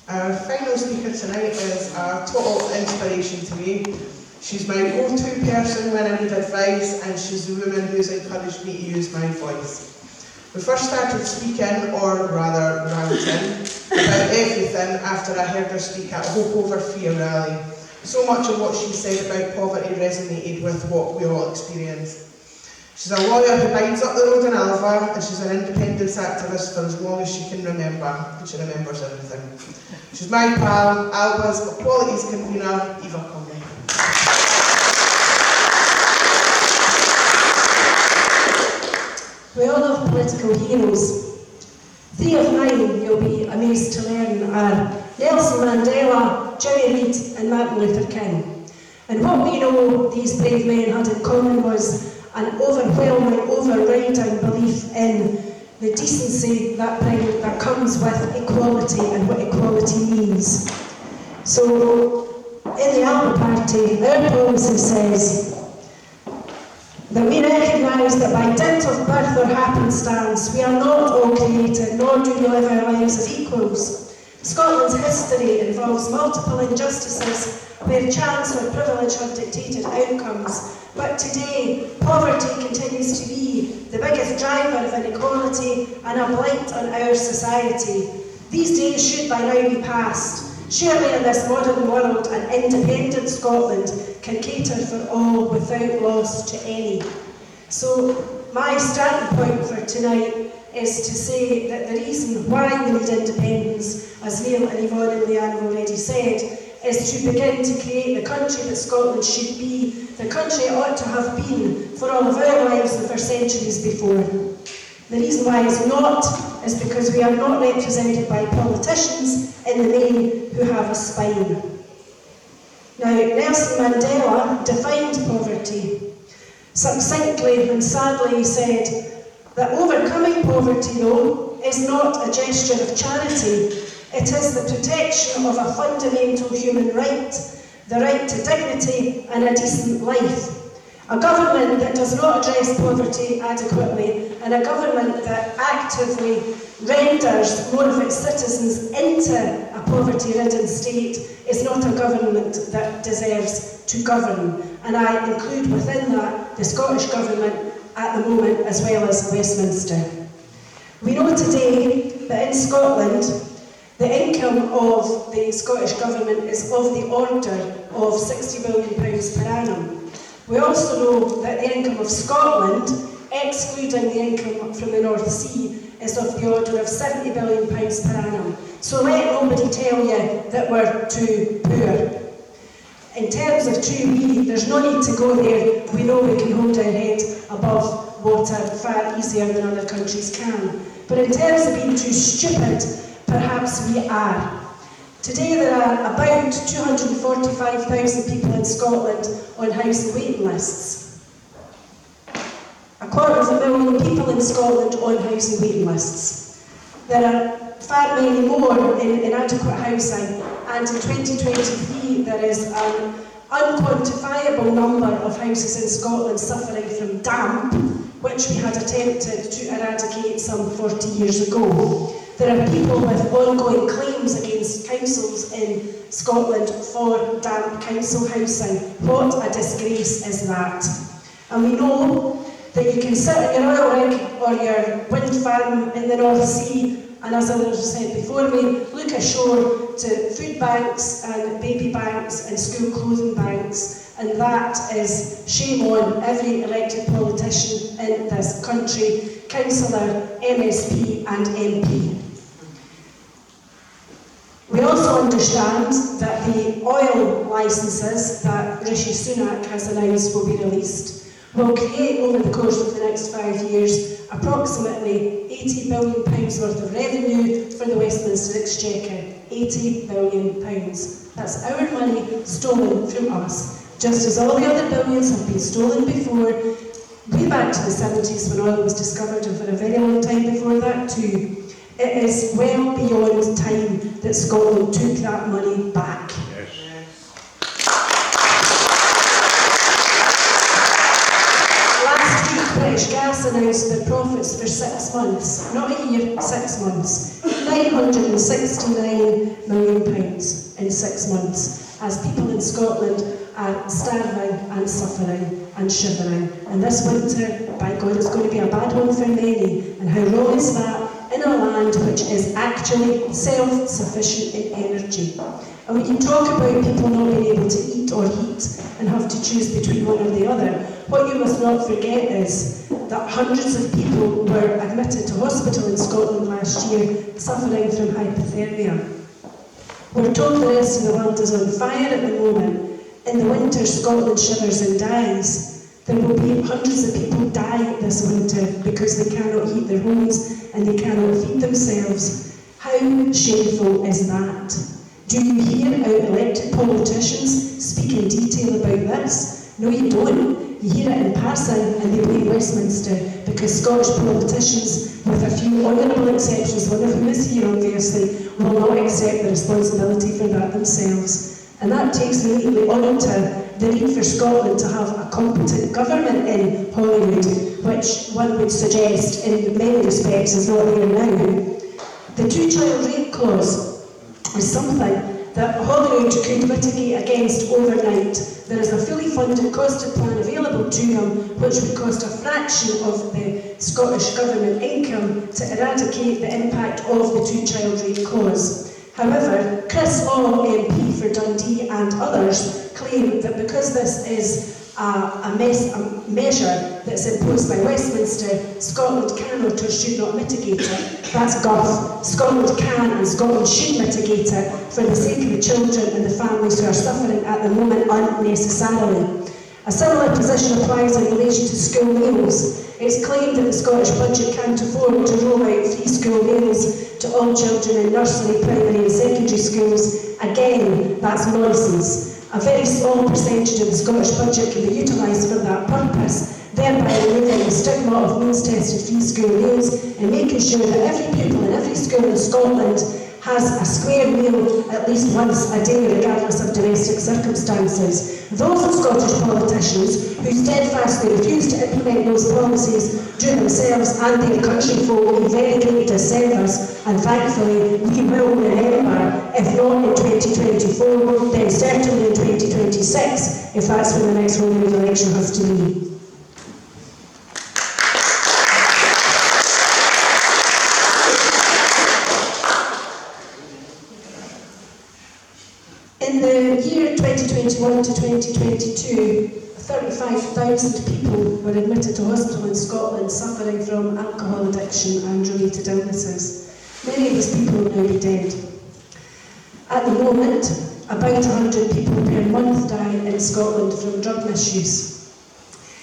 Our final speaker tonight is a total inspiration to me. She's my go-to person when I need advice, and she's the woman who's encouraged me to use my voice. We first started speaking, or rather ranting, about everything after I heard her speak at Hope Over Fear rally. So much of what she said about poverty resonated with what we all experience. She's a lawyer who binds up the road in Alba, and she's an independence activist for as long as she can remember, and she remembers everything. She's my pal, Alba's Equalities convener, Eva. We all have political heroes. 3 of mine, you'll be amazed to learn, are Nelson Mandela, Jimmy Reed and Martin Luther King. And what we know these brave men had in common was an overwhelming, overriding belief in the decency that comes with equality and what equality means. So, in the Alba Party, our policy says that we recognise that by dint of birth or happenstance, we are not all created, nor do we live our lives as equals. Scotland's history involves multiple injustices where chance or privilege have dictated outcomes. But today, poverty continues to be the biggest driver of inequality and a blight on our society. These days should by now be past. Surely in this modern world, an independent Scotland can cater for all without loss to any. So my starting point for tonight is to say that the reason why we need independence, as Neil and Yvonne and Leanne have already said, is to begin to create the country that Scotland should be, the country it ought to have been for all of our lives and for centuries before. The reason why it's not is because we are not represented by politicians in the main who have a spine. Now, Nelson Mandela defined poverty. Succinctly and sadly he said that overcoming poverty, though, is not a gesture of charity. It is the protection of a fundamental human right, the right to dignity and a decent life. A government that does not address poverty adequately, and a government that actively renders more of its citizens into a poverty-ridden state, is not a government that deserves to govern. And I include within that the Scottish Government at the moment, as well as Westminster. We know today that in Scotland, the income of the Scottish Government is of the order of £60 billion per annum. We also know that the income of Scotland, excluding the income from the North Sea, is of the order of £70 billion per annum. So let nobody tell you that we're too poor. In terms of true we, there's no need to go there. We know we can hold our head above water far easier than other countries can. But in terms of being too stupid, perhaps we are. Today there are about 245,000 people in Scotland on housing waiting lists. 250,000 people in Scotland on housing waiting lists. There are far many more in inadequate housing, and in 2023 there is an unquantifiable number of houses in Scotland suffering from damp, which we had attempted to eradicate some 40 years ago. There are people with ongoing claims against councils in Scotland for damp council housing. What a disgrace is that? And we know that you can sit at your oil rig or your wind farm in the North Sea, and as others said before me, look ashore to food banks and baby banks and school clothing banks, and that is shame on every elected politician in this country, councillor, MSP and MP. We also understand that the oil licences that Rishi Sunak has announced will be released will create over the course of the next 5 years approximately £80 billion worth of revenue for the Westminster Exchequer. £80 billion. That's our money stolen from us, just as all the other billions have been stolen before, way back to the 70s when oil was discovered, and for a very long time before that too. It is well beyond time that Scotland took that money back. Yes. Last week, British Gas announced their profits for 6 months, not a year, 6 months. £9 £969 million in 6 months, as people in Scotland are starving and suffering and shivering. And this winter, by God, it's going to be a bad one for many. And how wrong is that in a land which is actually self-sufficient in energy? And we can talk about people not being able to eat or heat and have to choose between one or the other. What you must not forget is that hundreds of people were admitted to hospital in Scotland last year suffering from hypothermia. We're told the rest of the world is on fire at the moment. In the winter, Scotland shivers and dies. There will be hundreds of people die this winter because they cannot heat their homes and they cannot feed themselves. How shameful is that? Do you hear our elected politicians speak in detail about this? No, you don't. You hear it in passing and they blame Westminster because Scottish politicians, with a few honourable exceptions, one of whom is here obviously, will not accept the responsibility for that themselves. And that takes me neatly on to the need for Scotland to have a competent government in Holyrood, which one would suggest in many respects is not there now. The two-child rate clause is something that Holyrood could mitigate against overnight. There is a fully funded costed plan available to them, which would cost a fraction of the Scottish Government income to eradicate the impact of the two-child rate clause. However, Chris Law, MP for Dundee, and others claim that because this is a measure that's imposed by Westminster, Scotland cannot or should not mitigate it. That's guff. Scotland can and Scotland should mitigate it for the sake of the children and the families who are suffering at the moment unnecessarily. A similar position applies in relation to school meals. It's claimed that the Scottish budget can't afford to roll out free school meals to all children in nursery, primary and secondary schools. Again, that's nonsense. A very small percentage of the Scottish budget can be utilised for that purpose, thereby removing the stigma of means-tested free school meals and making sure that every pupil in every school in Scotland has a square meal at least once a day, regardless of domestic circumstances. Those Scottish politicians who steadfastly refuse to implement those policies do themselves and their country folk a very great disservice, and thankfully we will remember, if not in 2024, then certainly in 2026, if that's when the next Holyrood election has to be. In the year 2021 to 2022, 35,000 people were admitted to hospital in Scotland suffering from alcohol addiction and related illnesses. Many of these people will now be dead. At the moment, about 100 people per month die in Scotland from drug misuse.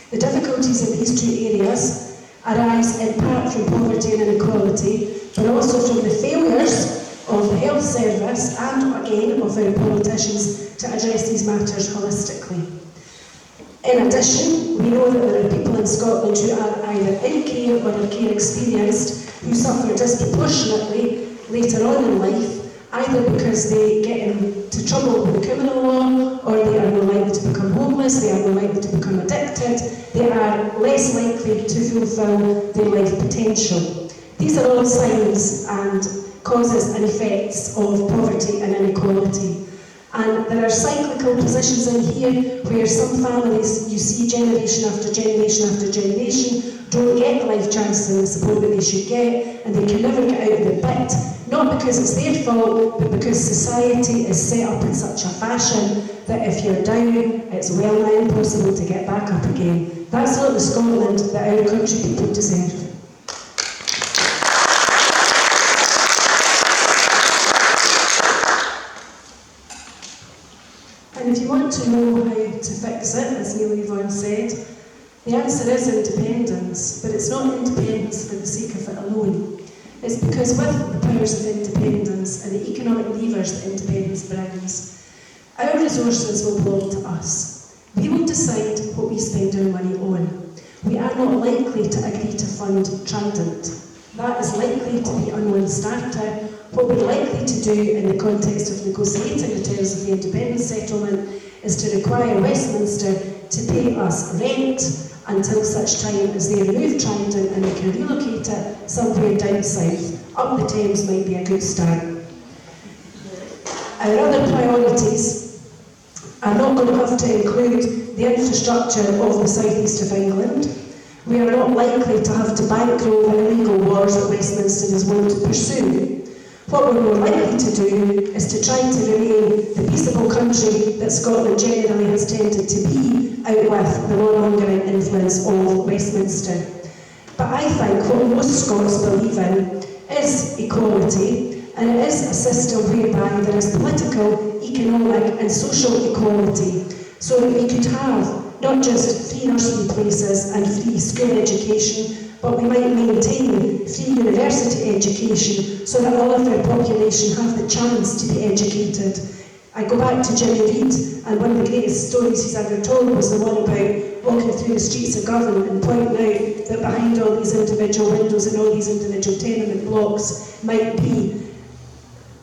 The difficulties in these two areas arise in part from poverty and inequality, but also from the failures of the health service and, again, of our politicians to address these matters holistically. In addition, we know that there are people in Scotland who are either in care or are care experienced who suffer disproportionately later on in life, either because they get into trouble with the criminal law, or they are more likely to become homeless, they are more likely to become addicted, they are less likely to fulfil their life potential. These are all signs and causes and effects of poverty and inequality. And there are cyclical positions in here where some families, you see generation after generation after generation, don't get the life chances and the support that they should get, and they can never get out of the pit, not because it's their fault, but because society is set up in such a fashion that if you're down, it's well nigh impossible to get back up again. That's not the Scotland that our country people deserve. And if you want to know how to fix it, as Neil Yvonne said, the answer is independence, but it's not independence for the sake of it alone. It's because with the powers of independence and the economic levers that independence brings, our resources will belong to us. We will decide what we spend our money on. We are not likely to agree to fund Trident. That is likely to be on one starter. What we're likely to do in the context of negotiating the terms of the independence settlement is to require Westminster to pay us rent until such time as they remove Trident and they can relocate it somewhere down south. up the Thames might be a good start. Our other priorities are not going to have to include the infrastructure of the southeast of England. We are not likely to have to bankroll the illegal wars that Westminster is willing to pursue. What we're more likely to do is to try to remain the peaceable country that Scotland generally has tended to be, out with the warmongering influence of Westminster. But I think what most Scots believe in is equality, and it is a system whereby there is political, economic and social equality, so that we could have not just free nursery places and free school education, but we might maintain free university education so that all of our population have the chance to be educated. I go back to Jimmy Reid, and one of the greatest stories he's ever told was the one about walking through the streets of Govan and pointing out that behind all these individual windows and all these individual tenement blocks might be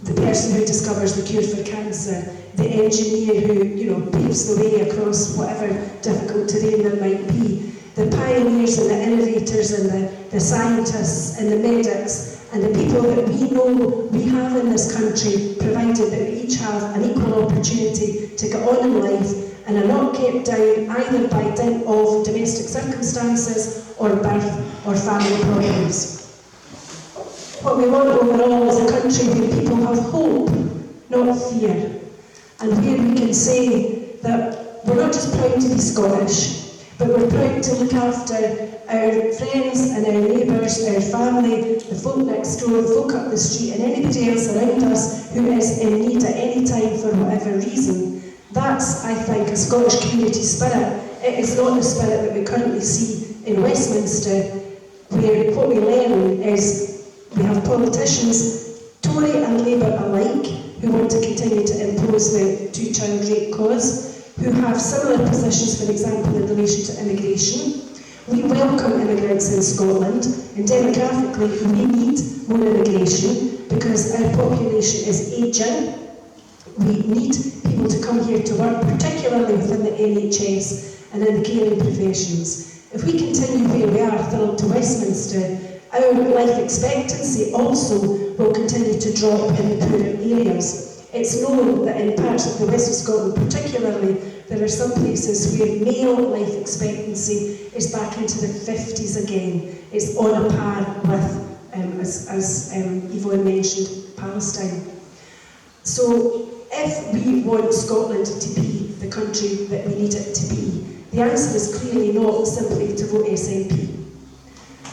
the person who discovers the cure for cancer, the engineer who paves the way across whatever difficult terrain there might be, the pioneers and the innovators and the scientists and the medics and the people that we know we have in this country, provided that we each have an equal opportunity to get on in life and are not kept down either by dint of domestic circumstances or birth or family problems. What we want overall is a country where people have hope, not fear, and where we can say that we're not just proud to be Scottish, but we're proud to look after our friends and our neighbours, our family, the folk next door, the folk up the street, and anybody else around us who is in need at any time for whatever reason. That's, I think, a Scottish community spirit. It is not the spirit that we currently see in Westminster, where what we learn is we have politicians, Tory and Labour alike, who want to continue to impose the two-child rate clause, who have similar positions, for example, in relation to immigration. We welcome immigrants in Scotland, and demographically we need more immigration because our population is ageing. We need people to come here to work, particularly within the NHS and in the caring professions. If we continue where we are, Philip, to Westminster, our life expectancy also will continue to drop in the poorer areas. It's known that in parts of the west of Scotland particularly, there are some places where male life expectancy is back into the 50s again. It's on a par with, as Yvonne mentioned, Palestine. So if we want Scotland to be the country that we need it to be, the answer is clearly not simply to vote SNP.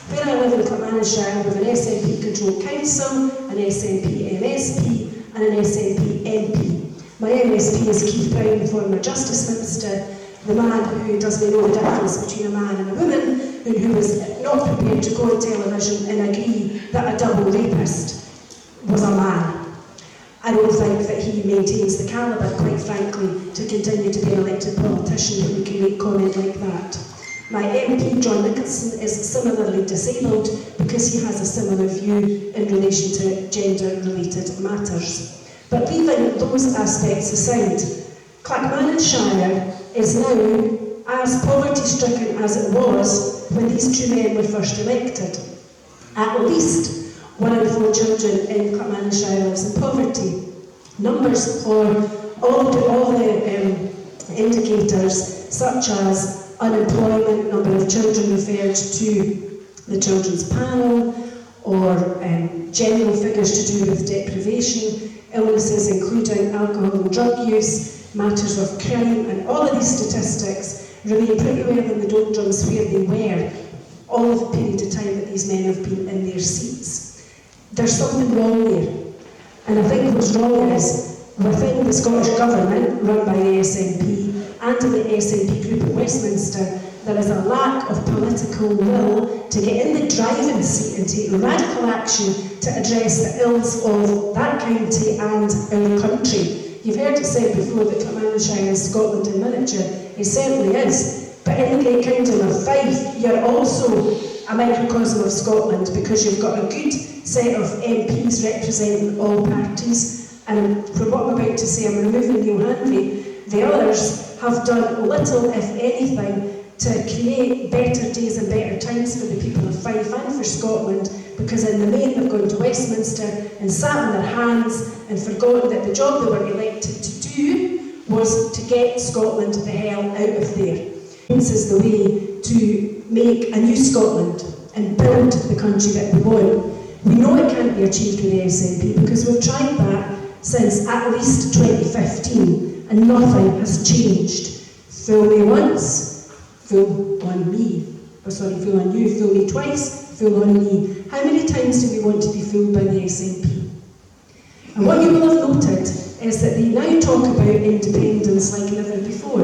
Where I live in Clackmannanshire, we have an SNP-controlled council, an SNP MSP, and an SNP MP. My MSP is Keith Brown, the former Justice Minister, the man who doesn't know the difference between a man and a woman, and who was not prepared to go on television and agree that a double rapist was a man. I don't think that he maintains the calibre, quite frankly, to continue to be an elected politician who can make comment like that. My MP, John Nicholson, is similarly disabled because he has a similar view in relation to gender-related matters. But leaving those aspects aside, Clackmannanshire is now as poverty-stricken as it was when these two men were first elected. At least 1 in 4 children in Clackmannanshire lives in poverty. Numbers for all the indicators, such as unemployment, number of children referred to the Children's Panel, or general figures to do with deprivation, illnesses including alcohol and drug use, matters of crime, and all of these statistics remain pretty well in the doldrums where they were all of the period of time that these men have been in their seats. There's something wrong there, and I think what's wrong is within the Scottish Government, run by the SNP, and in the SNP group at Westminster, there is a lack of political will to get in the driving seat and take radical action to address the ills of that county and our country. You've heard it said before that Clackmannanshire is Scotland in miniature. It certainly is. But in the great kingdom of Fife, you're also a microcosm of Scotland because you've got a good set of MPs representing all parties. And from what I'm about to say, I'm removing Neil Henry. The others have done little, if anything, to create better days and better times for the people of Fife and for Scotland, because in the main they've gone to Westminster and sat on their hands and forgotten that the job they were elected to do was to get Scotland the hell out of there. This is the way to make a new Scotland and build the country that we want. We know it can't be achieved with the SNP because we've tried that since at least 2015 and nothing has changed. Fool me once, fool on me. Fool on you, fool me twice, fool on me. How many times do we want to be fooled by the SNP? And what you will have noted is that they now talk about independence like never before,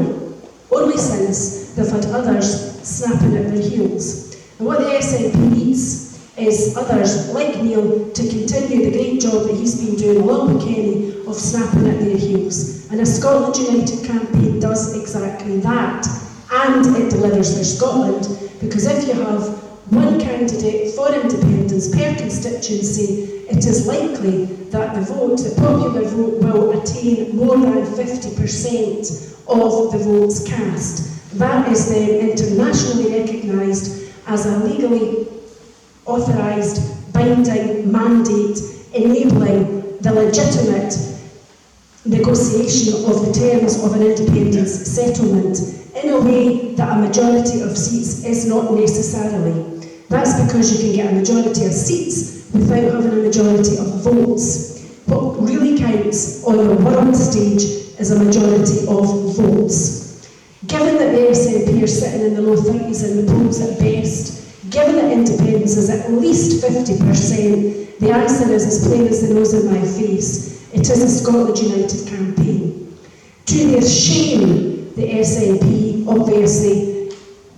only since they've had others snapping at their heels. And what the SNP needs is others like Neil to continue the great job that he's been doing along with Kenny of snapping at their heels. And a Scotland United campaign does exactly that. And it delivers for Scotland, because if you have one candidate for independence per constituency, it is likely that the popular vote, will attain more than 50% of the votes cast. That is then internationally recognised as a legally authorised binding mandate enabling the legitimate negotiation of the terms of an independence settlement in a way that a majority of seats is not necessarily. That's because you can get a majority of seats without having a majority of votes. What really counts on the world stage is a majority of votes. Given that the SNP are sitting in the low 30s in the polls at best, given that independence is at least 50%, the answer is as plain as the nose in my face. It is a Scotland United campaign. To their shame, the SNP obviously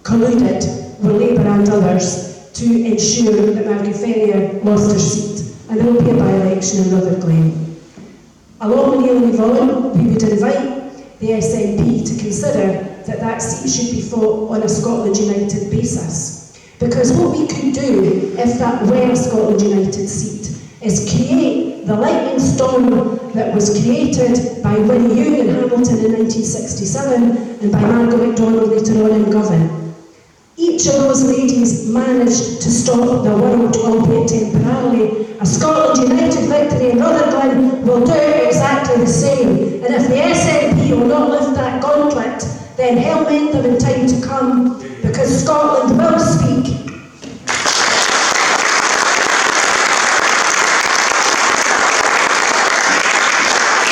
colluded with Labour and others to ensure that Margaret Ferrier lost her seat, and there will be a by-election in Rutherglen. Along with Neil and Yvonne, we would invite the SNP to consider that that seat should be fought on a Scotland United basis. Because what we could do, if that were a Scotland United seat, is create the lightning storm that was created by Winnie Young in Hamilton in 1967 and by Margaret MacDonald later on in Govan. Each of those ladies managed to stop the world, albeit temporarily. A Scotland United victory in Rutherglen will do exactly the same. And if the SNP will not lift that gauntlet, then hell mend them in time to come, because Scotland will speak